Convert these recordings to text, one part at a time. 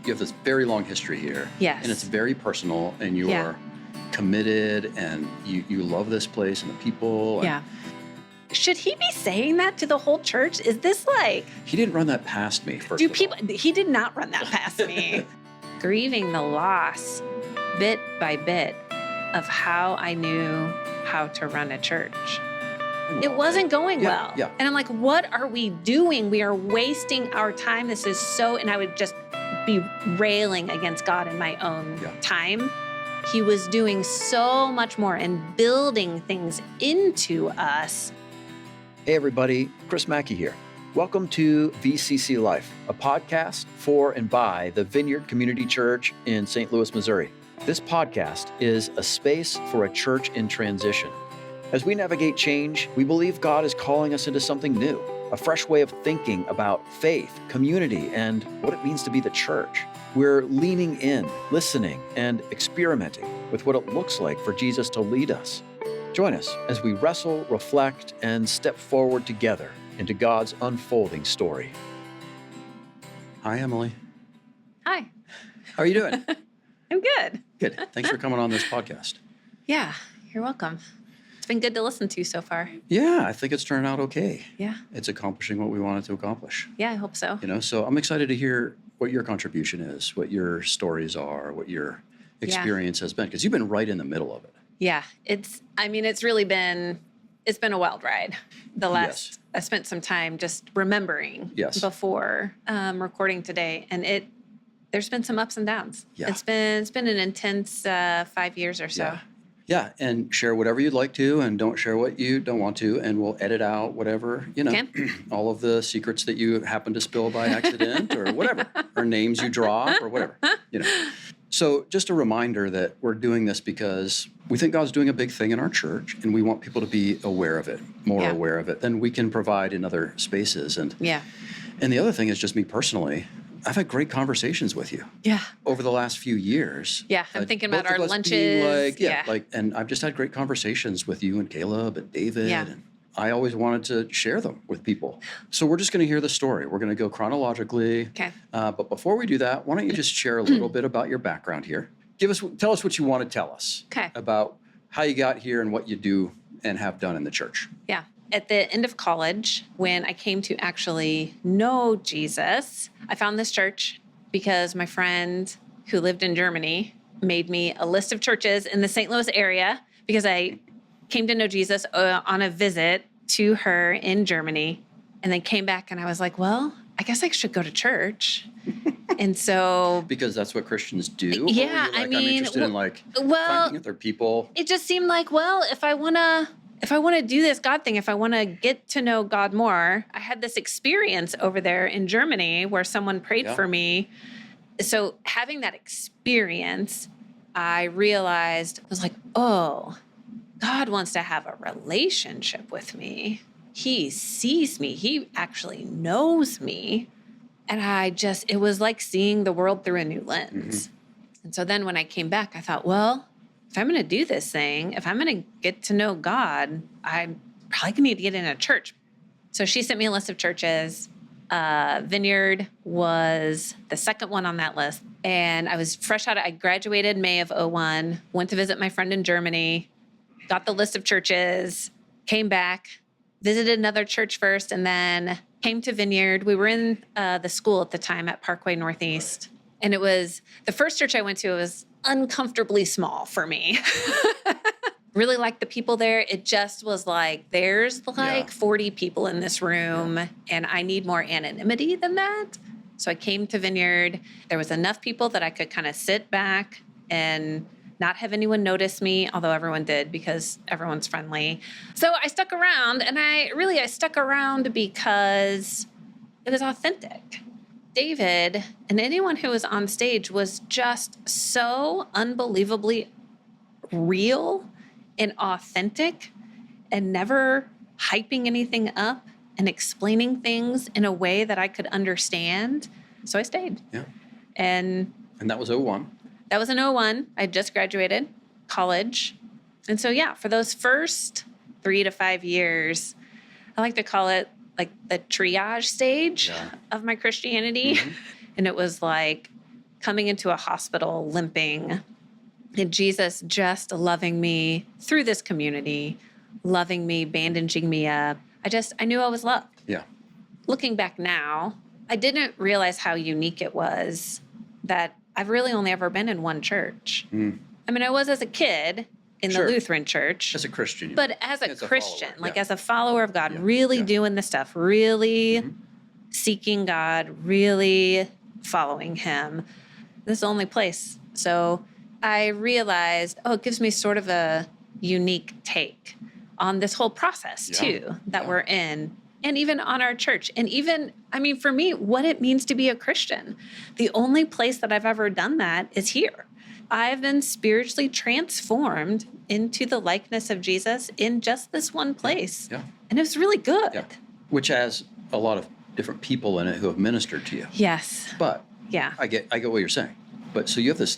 you have this very long history here. Yes. And it's very personal, and you are committed, and you love this place and the people. Yeah. Should he be saying that to the whole church? Is this like... He didn't run that past me, first of all. He did not run that past me. Grieving the loss, bit by bit, of how I knew how to run a church. It wasn't going well. Yeah. And I'm like, what are we doing? We are wasting our time. This is so... And I would just be railing against God in my own time. He was doing so much more and building things into us. Hey everybody, Chris Macky here. Welcome to VCCLife, a podcast for and by the Vineyard Community Church in St. Louis, Missouri. This podcast is a space for a church in transition. As we navigate change, we believe God is calling us into something new, a fresh way of thinking about faith, community, and what it means to be the church. We're leaning in, listening, and experimenting with what it looks like for Jesus to lead us. Join us as we wrestle, reflect, and step forward together into God's unfolding story. Hi, Emily. Hi. How are you doing? I'm good. Good. Thanks for coming on this podcast. Yeah, you're welcome. It's been good to listen to so far. Yeah, I think it's turned out okay. Yeah. It's accomplishing what we wanted to accomplish. Yeah, I hope so. So I'm excited to hear what your contribution is, what your stories are, what your experience has been, because you've been right in the middle of it. Yeah, it's been a wild ride. I spent some time just remembering before recording today, and there's been some ups and downs. Yeah. It's been an intense 5 years or so. Yeah, and share whatever you'd like to, and don't share what you don't want to, and we'll edit out whatever, all of the secrets that you happen to spill by accident or whatever, or names you drop or whatever, So just a reminder that we're doing this because we think God's doing a big thing in our church, and we want people to be aware of it, more aware of it than we can provide in other spaces. And the other thing is just me personally, I've had great conversations with you. Yeah. Over the last few years. Yeah, I'm thinking about our lunches. And I've just had great conversations with you and Caleb and David. Yeah. And I always wanted to share them with people. So we're just going to hear the story. We're going to go chronologically. Okay. But before we do that, why don't you just share a little bit about your background here? Tell us what you want to tell us about how you got here and what you do and have done in the church. Yeah. At the end of college, when I came to actually know Jesus, I found this church because my friend who lived in Germany made me a list of churches in the St. Louis area because I came to know Jesus on a visit to her in Germany, and then came back and I was like, well, I guess I should go to church. And so... Because that's what Christians do? Yeah, I'm interested in finding other people. It just seemed like, well, if I want to do this God thing, if I want to get to know God more, I had this experience over there in Germany where someone prayed for me. So having that experience, I realized, I was like, oh, God wants to have a relationship with me. He sees me. He actually knows me. And it was like seeing the world through a new lens. Mm-hmm. And so then when I came back, I thought, well, if I'm going to do this thing, if I'm going to get to know God, I probably need to get in a church. So she sent me a list of churches. Vineyard was the second one on that list. And I was I graduated May of 2001, went to visit my friend in Germany, got the list of churches, came back, visited another church first, and then came to Vineyard. We were in the school at the time at Parkway Northeast. And it was the first church I went to. It was uncomfortably small for me. Really liked the people there. It just was like, there's 40 people in this room, and I need more anonymity than that. So I came to Vineyard. There was enough people that I could kind of sit back and not have anyone notice me, although everyone did because everyone's friendly. So I stuck around, and I stuck around because it was authentic. David and anyone who was on stage was just so unbelievably real and authentic and never hyping anything up and explaining things in a way that I could understand. So I stayed. Yeah. And that was 2001. That was in 2001. I just graduated college. And so, for those first 3 to 5 years, I like to call it like the triage stage of my Christianity. Mm-hmm. And it was like coming into a hospital limping, and Jesus just loving me through this community, loving me, bandaging me up. I knew I was loved. Yeah. Looking back now, I didn't realize how unique it was that I've really only ever been in one church. I mean, I was as a kid in the Lutheran church. As a Christian. But as a Christian, follower. as a follower of God, really doing the stuff, really seeking God, really following him. This is the only place. So I realized, it gives me sort of a unique take on this whole process too that we're in. And even on our church. And even, for me, what it means to be a Christian. The only place that I've ever done that is here. I've been spiritually transformed into the likeness of Jesus in just this one place. Yeah. And it was really good. Yeah. Which has a lot of different people in it who have ministered to you. Yes. But I get what you're saying. But so you have this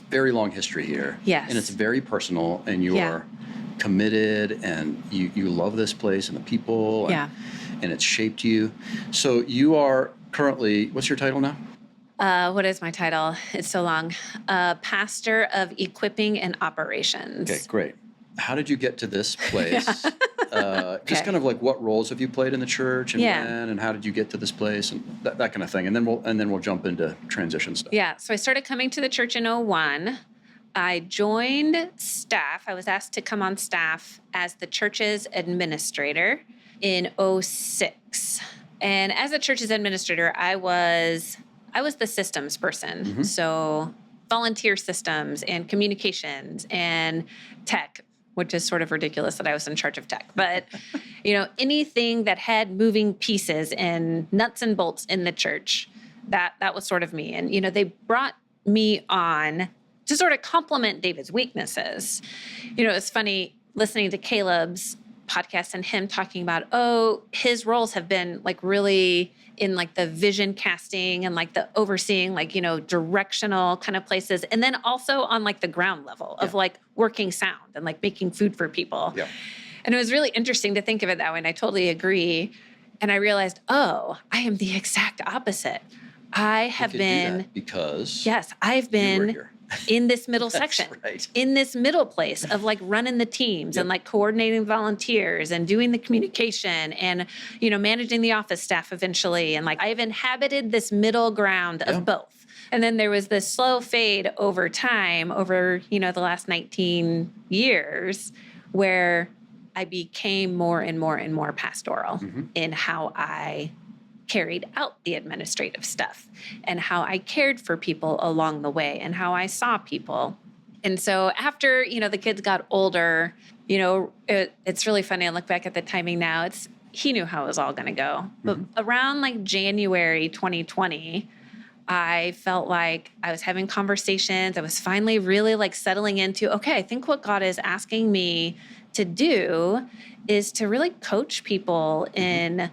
very long history here. Yes. And it's very personal, and you're committed, and you love this place and the people. And it's shaped you. So you are currently, what's your title now? What is my title? It's so long. Pastor of Equipping and Operations. Okay, great. How did you get to this place? Just kind of like, what roles have you played in the church, and when, and how did you get to this place, and that kind of thing. And then we'll jump into transition stuff. Yeah. So I started coming to the church in 2001. I joined staff. I was asked to come on staff as the church's administrator in 2006. And as a church's administrator, I was the systems person. So volunteer systems and communications and tech, which is sort of ridiculous that I was in charge of tech. But, anything that had moving pieces and nuts and bolts in the church, that was sort of me. And, they brought me on to sort of complement David's weaknesses. It's funny listening to Caleb's podcast and him talking about, his roles have been really in the vision casting and the overseeing, directional kind of places. And then also on the ground level of working sound and making food for people. Yeah. And it was really interesting to think of it that way. And I totally agree. And I realized, I am the exact opposite. I have been, because I've been in this middle section, right. In this middle place of running the teams and coordinating volunteers and doing the communication and, managing the office staff eventually. And I've inhabited this middle ground of both. And then there was this slow fade over time, over, the last 19 years, where I became more and more and more pastoral in how I carried out the administrative stuff and how I cared for people along the way and how I saw people. And so after, the kids got older, it's really funny. I look back at the timing now. He knew how it was all going to go. But around January 2020, I felt like I was having conversations. I was finally really settling into, okay, I think what God is asking me to do is to really coach people in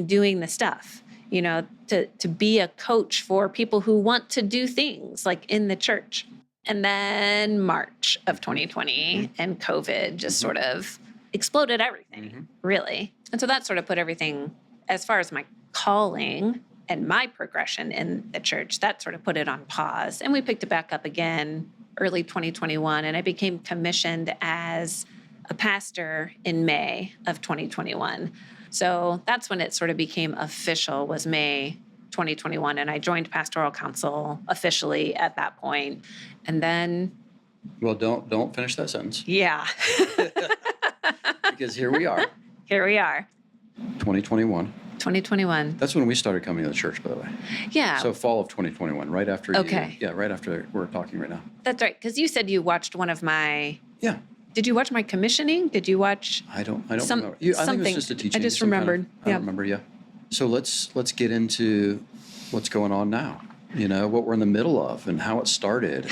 doing the stuff, to be a coach for people who want to do things in the church. And then March of 2020 and COVID just sort of exploded everything, really. And so that sort of put everything, as far as my calling and my progression in the church, that sort of put it on pause. And we picked it back up again early 2021. And I became commissioned as a pastor in May of 2021. So that's when it sort of became official, was May 2021. And I joined Pastoral Council officially at that point. And then... Well, don't finish that sentence. Yeah. Because here we are. Here we are. 2021. 2021. That's when we started coming to the church, by the way. Yeah. So fall of 2021, right after right after we're talking right now. That's right. Because you said you watched one of my... Yeah. Did you watch my commissioning? Did you watch? I don't remember. I think it was just a teaching. I just remembered. I don't remember. Yeah. So let's get into what's going on now. What we're in the middle of and how it started.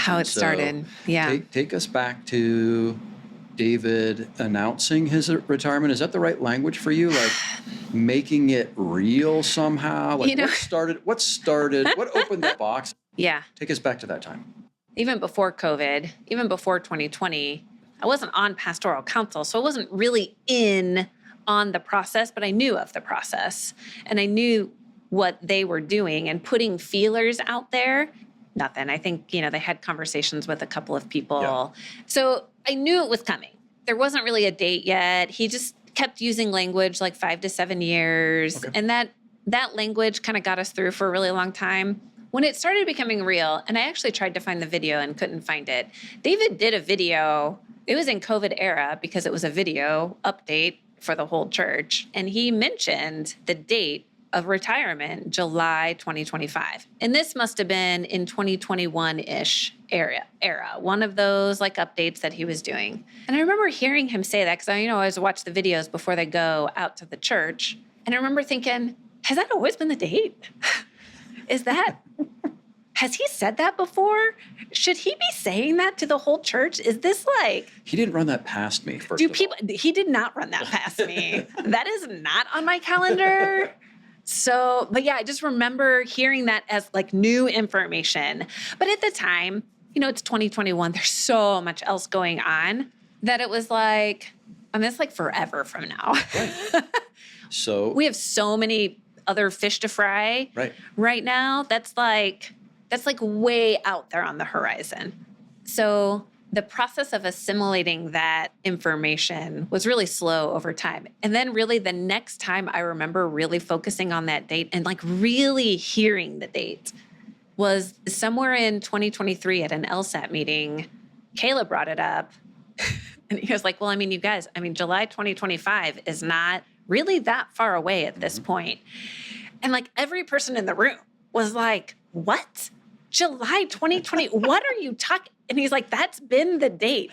Yeah. Take us back to David announcing his retirement. Is that the right language for you? Making it real somehow. What started? What opened that box? Yeah. Take us back to that time. Even before COVID, even before 2020. I wasn't on Pastoral Council, so I wasn't really on the process, but I knew of the process and I knew what they were doing and putting feelers out there. nothing. I think, they had conversations with a couple of people. Yeah. So I knew it was coming. There wasn't really a date yet. He just kept using language like 5 to 7 years. Okay. And that language kind of got us through for a really long time. When it started becoming real, and I actually tried to find the video and couldn't find it. David did a video. It was in COVID era because it was a video update for the whole church. And he mentioned the date of retirement, July 2025. And this must have been in 2021-ish era, one of those like updates that he was doing. And I remember hearing him say that because I always watch the videos before they go out to the church. And I remember thinking, has that always been the date? Has he said that before? Should he be saying that to the whole church? Is this like... He didn't run that past me, first of all. He did not run that past me. That is not on my calendar. So, but yeah, I just remember hearing that as like new information. But at the time, it's 2021. There's so much else going on that it was like, it's like forever from now. Right. So we have so many other fish to fry right now. That's like way out there on the horizon. So the process of assimilating that information was really slow over time. And then really the next time I remember really focusing on that date and like really hearing the date was somewhere in 2023 at an LSAT meeting. Caleb brought it up and he was like, well, you guys, July 2025 is not really that far away at this point. And like every person in the room was like, what? July 2020? What are you talking? And he's like, that's been the date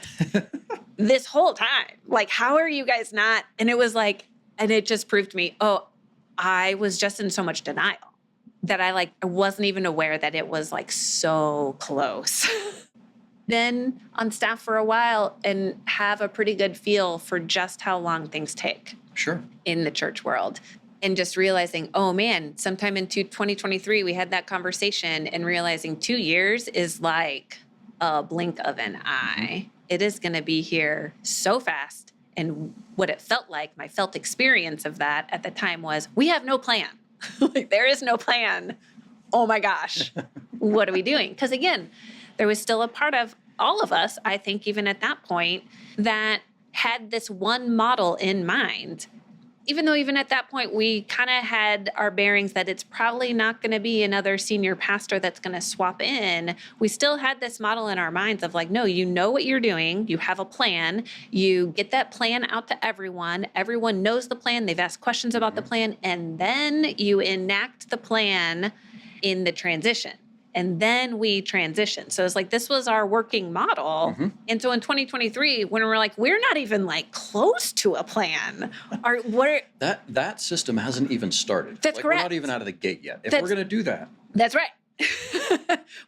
this whole time. Like, how are you guys not? And it was like, and it just proved to me, I was just in so much denial that I wasn't even aware that it was like so close. Been on staff for a while and have a pretty good feel for just how long things take. Sure. In the church world. And just realizing, oh man, sometime in 2023, we had that conversation and realizing 2 years is like a blink of an eye. It is going to be here so fast. And what it felt like, my felt experience of that at the time was, we have no plan. Like there is no plan. Oh my gosh, what are we doing? Because again, there was still a part of all of us, I think even at that point, that had this one model in mind. Even though even at that point, we kind of had our bearings that it's probably not going to be another senior pastor that's going to swap in, we still had this model in our minds of like, no, you know what you're doing. You have a plan. You get that plan out to everyone. Everyone knows the plan. They've asked questions about the plan. And then you enact the plan in the transition. And then we transition. So it's like, this was our working model. And so in 2023, when we're like, we're not even like close to a plan. That system hasn't even started. That's correct. We're not even out of the gate yet. If we're going to do that. That's right.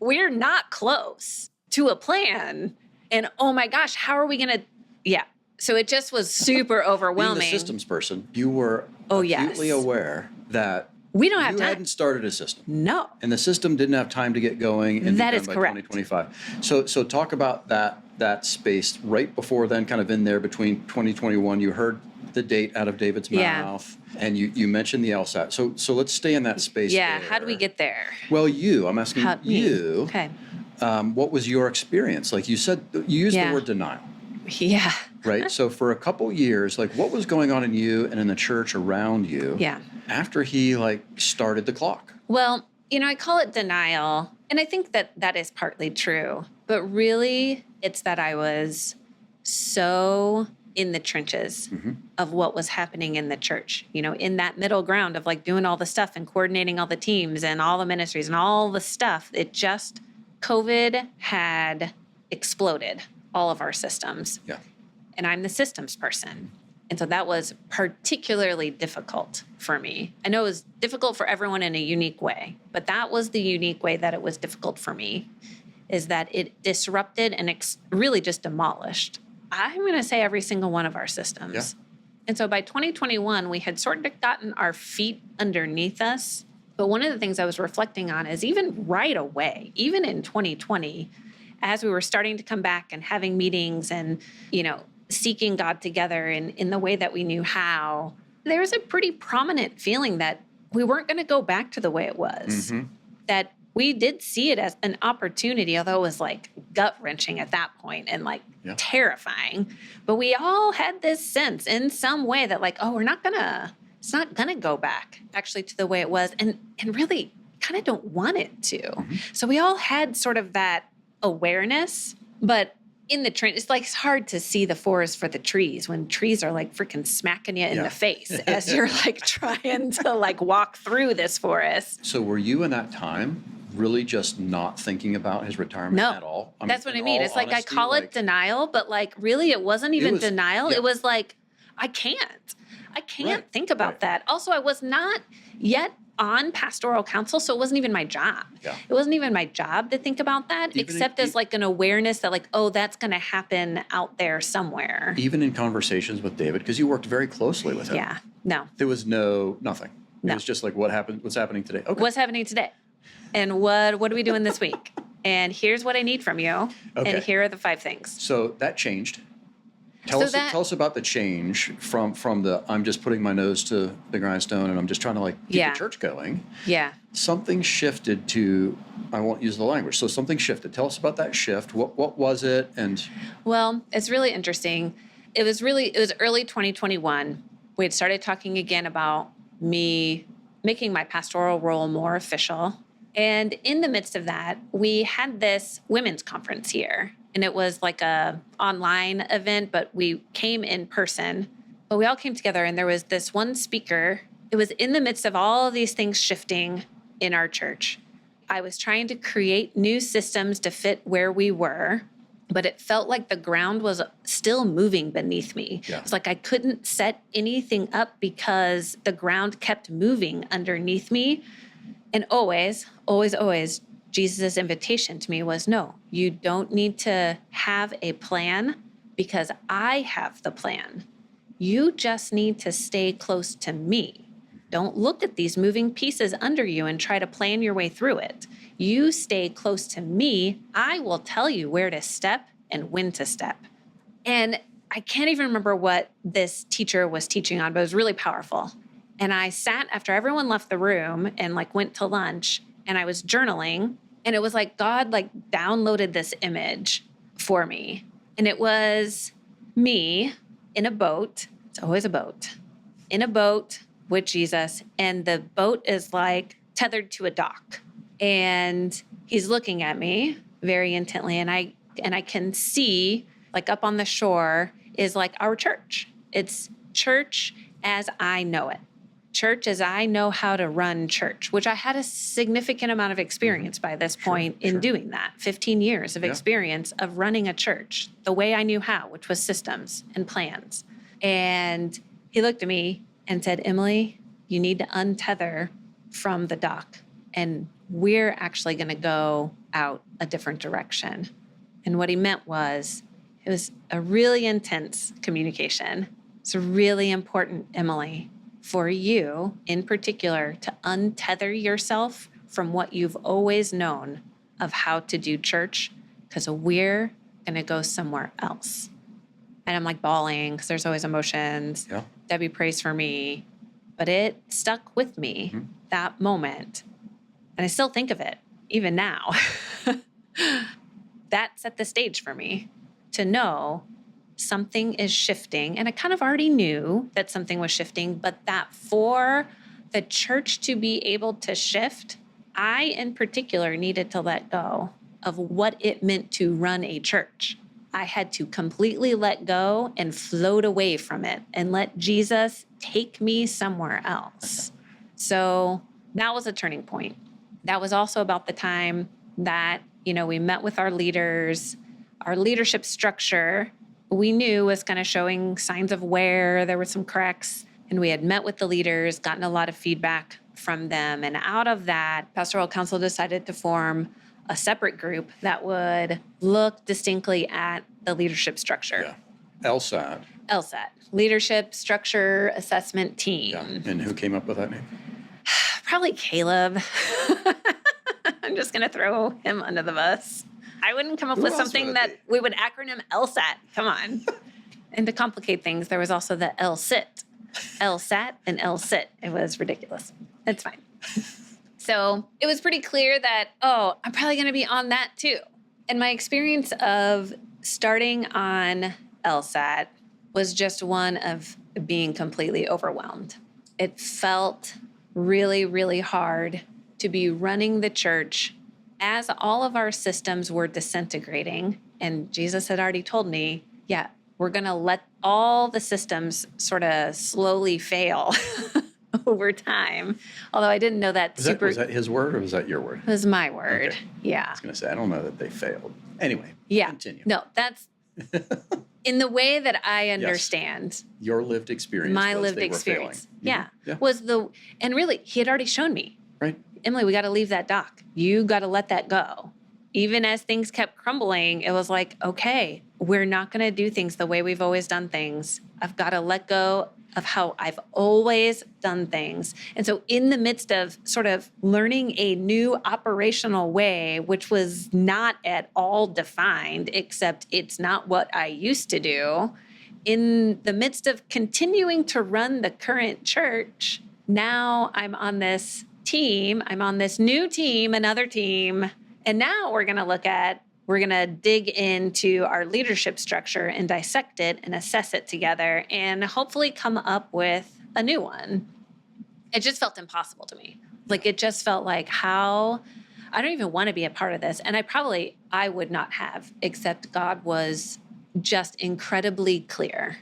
We're not close to a plan. And oh my gosh, how are we going to, yeah. So it just was super overwhelming. Being the systems person, you were acutely aware that we don't have time. You hadn't started a system. No. And the system didn't have time to get going and that be is done by correct. 2025. So talk about that space right before then, kind of in there between 2021. You heard the date out of David's mouth, and you mentioned the LSAT. So let's stay in that space. Yeah, there. how do we get there? Well, I'm asking you. Okay. What was your experience? Like you said, you used the word denial. Yeah. Right? So for a couple years, like what was going on in you and in the church around you after he started the clock? Well, I call it denial, and I think that is partly true, but really it's that I was so in the trenches of what was happening in the church, in that middle ground of doing all the stuff and coordinating all the teams and all the ministries and all the stuff. COVID had exploded all of our systems. Yeah. And I'm the systems person. And so that was particularly difficult for me. I know it was difficult for everyone in a unique way, but that was the unique way that it was difficult for me, is that it disrupted and really just demolished, I'm going to say, every single one of our systems. Yeah. And so by 2021, we had sort of gotten our feet underneath us. But one of the things I was reflecting on is even right away, even in 2020, as we were starting to come back and having meetings and, seeking God together in the way that we knew how, there was a pretty prominent feeling that we weren't going to go back to the way it was, that we did see it as an opportunity, although it was like gut-wrenching at that point and like terrifying. But we all had this sense in some way that like, oh, it's not gonna go back actually to the way it was, and really kind of don't want it to. Mm-hmm. So we all had sort of that awareness, but in the train, it's like it's hard to see the forest for the trees when trees are like freaking smacking you in the face as you're like trying to like walk through this forest. So were you in that time really just not thinking about his retirement at all? That's what I mean. It's like I call it denial, but like really it wasn't even denial. Yeah. It was like, I can't think about that. Also, I was not yet on pastoral council, so it wasn't even my job. Yeah. It wasn't even my job to think about that, except as like an awareness that like, oh, that's going to happen out there somewhere. Even in conversations with David, because you worked very closely with him. Yeah, no. There was nothing. It was just like, what's happening today? Okay. What's happening today? And what are we doing this week? And here's what I need from you. Okay. And here are the 5 things. So that changed. Tell us about the change from the I'm just putting my nose to the grindstone and I'm just trying to like get the church going. Yeah. Something shifted to, I won't use the language. So something shifted. Tell us about that shift. What was it? And well, it's really interesting. It was early 2021. We had started talking again about me making my pastoral role more official. And in the midst of that, we had this women's conference here. And it was like a online event, but we came in person. But we all came together and there was this one speaker. It was in the midst of all of these things shifting in our church. I was trying to create new systems to fit where we were, but it felt like the ground was still moving beneath me. Yeah. It's like I couldn't set anything up because the ground kept moving underneath me. And always, Jesus' invitation to me was, no, you don't need to have a plan because I have the plan. You just need to stay close to me. Don't look at these moving pieces under you and try to plan your way through it. You stay close to me. I will tell you where to step and when to step. And I can't even remember what this teacher was teaching on, but it was really powerful. And I sat after everyone left the room and like went to lunch and I was journaling. And it was like God like downloaded this image for me. And it was me in a boat. It's always a boat. In a boat with Jesus. And the boat is like tethered to a dock. And he's looking at me very intently. And I can see like up on the shore is like our church. It's church as I know it. Church as I know how to run church, which I had a significant amount of experience by this point in doing that. 15 years of experience of running a church the way I knew how, which was systems and plans. And he looked at me and said, Emily, you need to untether from the dock. And we're actually going to go out a different direction. And what he meant was, it was a really intense communication. It's really important, Emily, for you in particular to untether yourself from what you've always known of how to do church, because we're going to go somewhere else. And I'm like bawling because there's always emotions. Yeah. Debbie prays for me, but it stuck with me that moment. And I still think of it even now. That set the stage for me to know something is shifting. And I kind of already knew that something was shifting, but that for the church to be able to shift, I in particular needed to let go of what it meant to run a church. I had to completely let go and float away from it and let Jesus take me somewhere else. So that was a turning point. That was also about the time that, we met with our leaders. Our leadership structure, we knew was kind of showing signs of wear. There were some cracks, and we had met with the leaders, gotten a lot of feedback from them. And out of that, Pastoral Council decided to form a separate group that would look distinctly at the leadership structure. Yeah. LSAT, Leadership Structure Assessment Team. Yeah. And who came up with that name? Probably Caleb. I'm just going to throw him under the bus. I wouldn't come up with something that we would acronym LSAT. Come on. And to complicate things, there was also the LSIT. LSAT and LSIT. It was ridiculous. It's fine. So it was pretty clear that, I'm probably going to be on that too. And my experience of starting on LSAT was just one of being completely overwhelmed. It felt really, really hard to be running the church as all of our systems were disintegrating. And Jesus had already told me, we're going to let all the systems sort of slowly fail over time. Although I didn't know that Was that his word or was that your word? It was my word. Okay. Yeah. I was going to say, I don't know that they failed. Anyway, continue. No, that's in the way that I understand. Your lived experience. My lived experience. Yeah. And really, he had already shown me. Right. Emily, we got to leave that dock. You got to let that go. Even as things kept crumbling, it was like, okay, we're not going to do things the way we've always done things. I've got to let go of how I've always done things. And so in the midst of sort of learning a new operational way, which was not at all defined, except it's not what I used to do, in the midst of continuing to run the current church, now I'm on this team, I'm on this new team, another team, and now we're going to dig into our leadership structure and dissect it and assess it together and hopefully come up with a new one. It just felt impossible to me. Like, it just felt like I don't even want to be a part of this. And I would not have, except God was just incredibly clear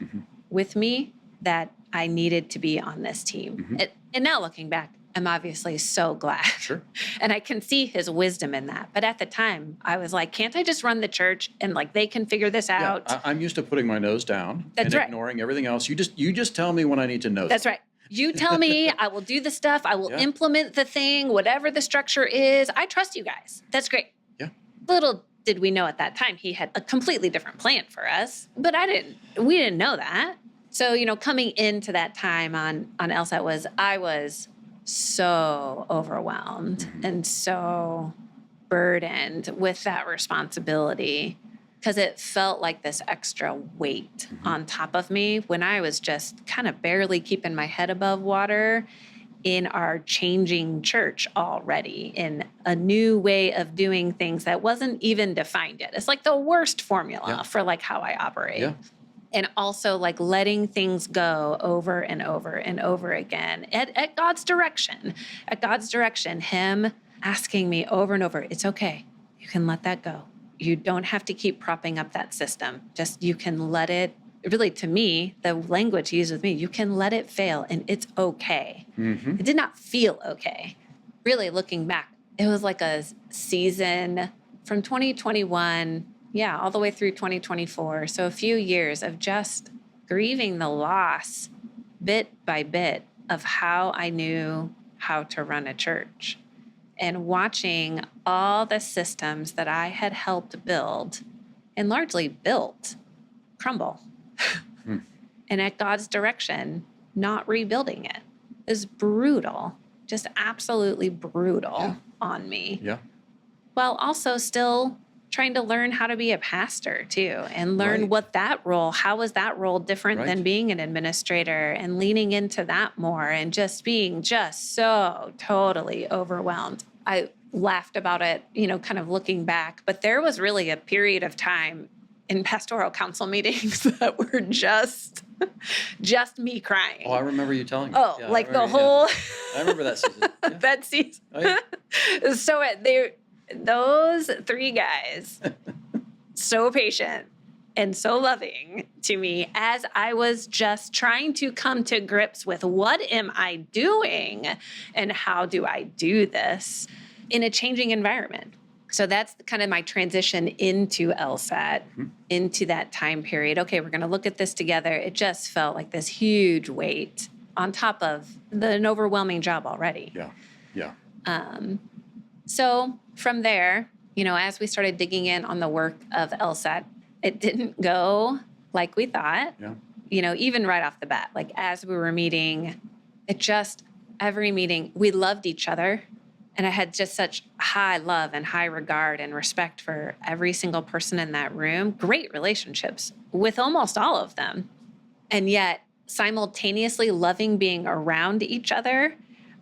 with me that I needed to be on this team. And now looking back, I'm obviously so glad. Sure. And I can see his wisdom in that. But at the time, I was like, can't I just run the church and they can figure this out? Yeah, I'm used to putting my nose down and ignoring everything else. You just tell me when I need to know. That's right. You tell me, I will do the stuff. I will implement the thing, whatever the structure is. I trust you guys. That's great. Yeah. Little did we know at that time, he had a completely different plan for us. But we didn't know that. So, coming into that time on LSAT I was so overwhelmed and so burdened with that responsibility because it felt like this extra weight on top of me when I was just kind of barely keeping my head above water in our changing church already, in a new way of doing things that wasn't even defined yet. It's like the worst formula for how I operate. Yeah. And also letting things go over and over and over again at God's direction. At God's direction, him asking me over and over, it's okay. You can let that go. You don't have to keep propping up that system. Just you can let it, really to me, the language he used with me, you can let it fail and it's okay. It did not feel okay. Really looking back, it was like a season from 2021 all the way through 2024. So a few years of just grieving the loss bit by bit of how I knew how to run a church and watching all the systems that I had helped build and largely built crumble. And at God's direction, not rebuilding it. It was brutal, just absolutely brutal on me. Yeah. While also still trying to learn how to be a pastor too and learn what that role, how is that role different than being an administrator, and leaning into that more and just being just so totally overwhelmed. I laughed about it, kind of looking back, but there was really a period of time in pastoral council meetings that were just me crying. Oh, I remember you telling me. Oh, the whole... I remember that season. Yeah. That season. Oh, yeah. So those three guys, so patient and so loving to me as I was just trying to come to grips with what am I doing and how do I do this in a changing environment. So that's kind of my transition into LSAT, into that time period. Okay, we're going to look at this together. It just felt like this huge weight on top of an overwhelming job already. Yeah. So from there, as we started digging in on the work of LSAT, it didn't go like we thought. Yeah. Even right off the bat, as we were meeting, every meeting, we loved each other. And I had just such high love and high regard and respect for every single person in that room. Great relationships with almost all of them. And yet simultaneously loving being around each other,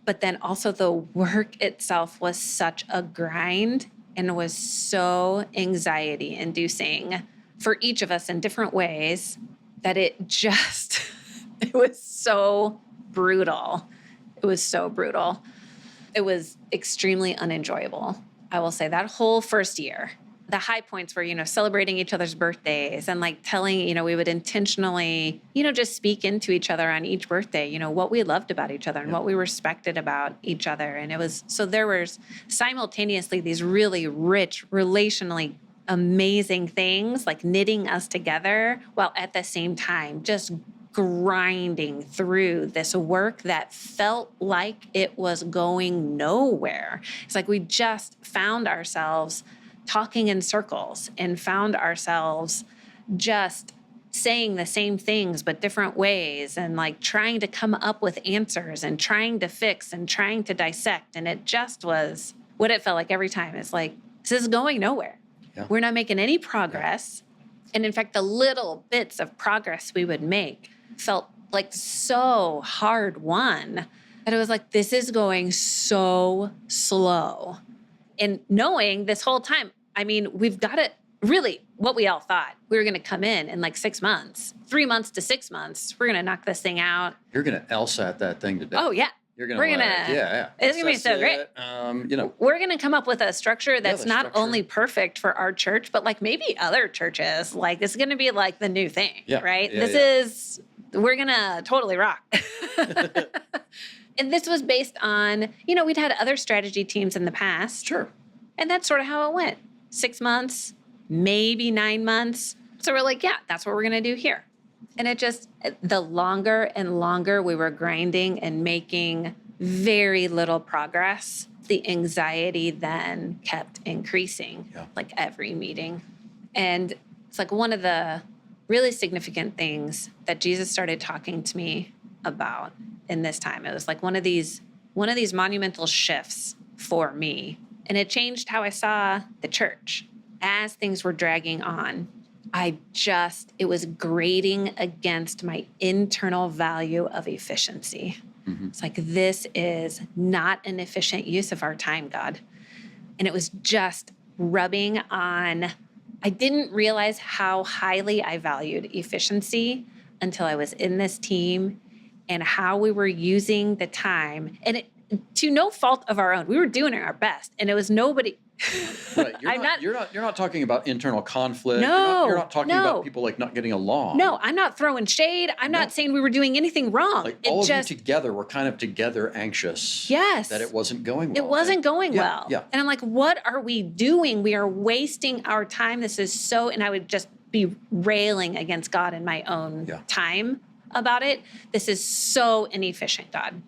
But then also the work itself was such a grind and was so anxiety inducing for each of us in different ways that it was so brutal. It was so brutal. It was extremely unenjoyable. I will say that whole first year, the high points were, celebrating each other's birthdays and like telling, we would intentionally, just speak into each other on each birthday, what we loved about each other and what we respected about each other. And there was simultaneously these really rich, relationally amazing things like knitting us together while at the same time just grinding through this work that felt like it was going nowhere. It's like we just found ourselves talking in circles and found ourselves just saying the same things but different ways and like trying to come up with answers and trying to fix and trying to dissect. And it just was what it felt like every time. It's like, this is going nowhere. Yeah. We're not making any progress. Yeah. And in fact, the little bits of progress we would make felt like so hard won that it was like, this is going so slow. And knowing this whole time, we've got it really what we all thought. We were going to come in like 6 months, 3 months to 6 months. We're going to knock this thing out. You're going to LSAT that thing today. Oh, yeah. We're going to, it's going to be so great. We're going to come up with a structure that's not only perfect for our church, but like maybe other churches. Like this is going to be like the new thing, right? We're going to totally rock. And this was based on, we'd had other strategy teams in the past. Sure. And that's sort of how it went. 6 months, maybe 9 months. So we're like, yeah, that's what we're going to do here. And it just, the longer and longer we were grinding and making very little progress, the anxiety then kept increasing, like every meeting. And it's like one of the really significant things that Jesus started talking to me about in this time. It was like one of these monumental shifts for me. And it changed how I saw the church as things were dragging on. It was grating against my internal value of efficiency. Mm-hmm. It's like, this is not an efficient use of our time, God. And it was just rubbing on, I didn't realize how highly I valued efficiency until I was in this team and how we were using the time. And to no fault of our own, we were doing our best, and it was nobody. Right. You're not talking about internal conflict. No, you're not talking about people like not getting along. No, I'm not throwing shade. I'm not saying we were doing anything wrong. Like all of you together were kind of together anxious. Yes. That it wasn't going well. It wasn't going well. Yeah. And I'm like, what are we doing? We are wasting our time. This is so, and I would just be railing against God in my own time about it. This is so inefficient, God.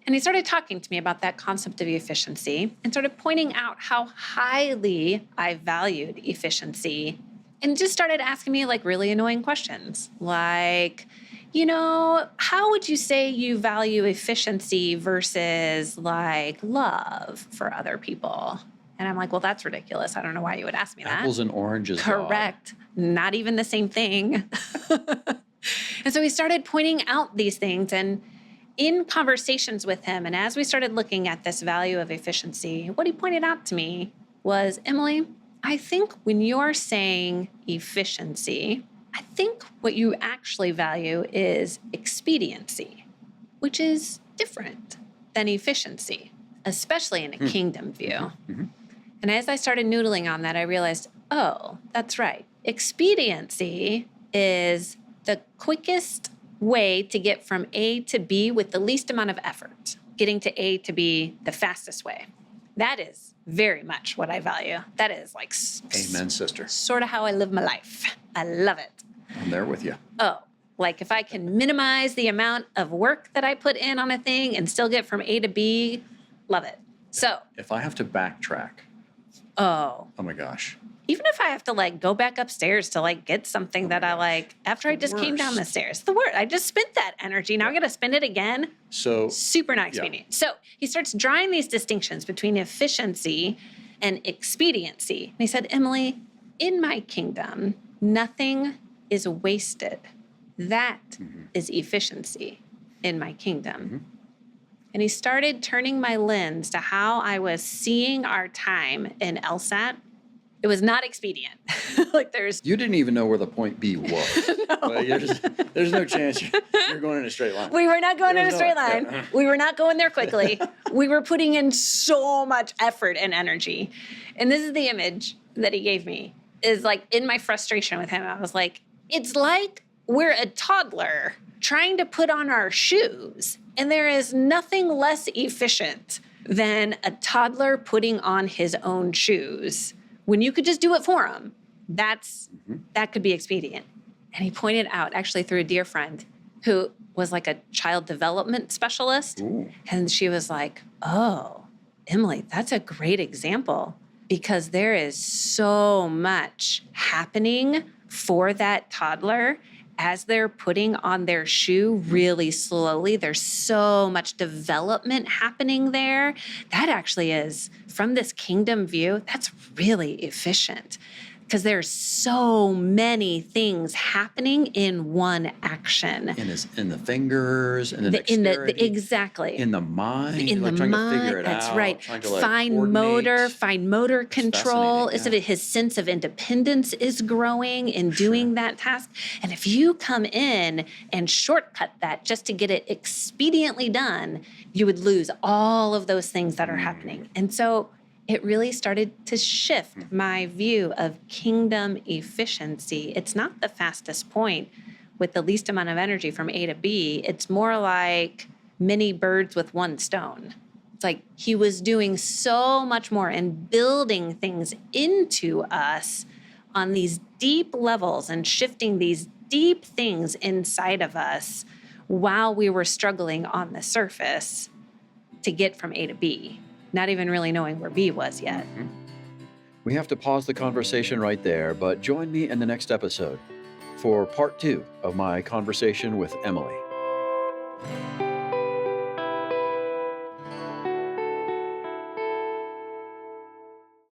And he started talking to me about that concept of efficiency and started pointing out how highly I valued efficiency, and just started asking me like really annoying questions. Like, how would you say you value efficiency versus like love for other people? And I'm like, well, that's ridiculous. I don't know why you would ask me that. Apples and oranges. Correct. God. Not even the same thing. And so he started pointing out these things, and in conversations with him, and as we started looking at this value of efficiency, what he pointed out to me was, Emily, I think when you're saying efficiency, I think what you actually value is expediency, which is different than efficiency, especially in a kingdom view. Mm-hmm. And as I started noodling on that, I realized, oh, that's right. Expediency is the quickest way to get from A to B with the least amount of effort, getting to A to B the fastest way. That is very much what I value. That is like amen, sister. Sort of how I live my life. I love it. I'm there with you. Oh, like if I can minimize the amount of work that I put in on a thing and still get from A to B, love it. So if I have to backtrack, oh my gosh. Even if I have to like go back upstairs to like get something that I like after I just came down the stairs, the word, I just spent that energy. Now I got to spend it again. So super not expedient. So he starts drawing these distinctions between efficiency and expediency. And he said, Emily, in my kingdom, nothing is wasted. That is efficiency in my kingdom. And he started turning my lens to how I was seeing our time in LSAT. It was not expedient. You didn't even know where the point B was. No. There's no chance you're going in a straight line. We were not going in a straight line. We were not going there quickly. We were putting in so much effort and energy. And this is the image that he gave me, is like in my frustration with him. I was like, it's like we're a toddler trying to put on our shoes. And there is nothing less efficient than a toddler putting on his own shoes. When you could just do it for him, that could be expedient. And he pointed out, actually through a dear friend who was like a child development specialist. Ooh. And she was like, oh, Emily, that's a great example, because there is so much happening for that toddler as they're putting on their shoe really slowly. There's so much development happening there. That actually is, from this kingdom view, that's really efficient, because there's so many things happening in one action. In the fingers, in the dexterity. Exactly. In the mind. In the trying mind, to figure it that's out, right. Fine motor control. fascinating, His sense of independence is growing in doing that task. And if you come in and shortcut that just to get it expediently done, you would lose all of those things that are happening. And so it really started to shift my view of kingdom efficiency. It's not the fastest point with the least amount of energy from A to B. It's more like many birds with one stone. It's like he was doing so much more and building things into us on these deep levels and shifting these deep things inside of us while we were struggling on the surface to get from A to B, not even really knowing where B was yet. We have to pause the conversation right there, but join me in the next episode for part 2 of my conversation with Emily.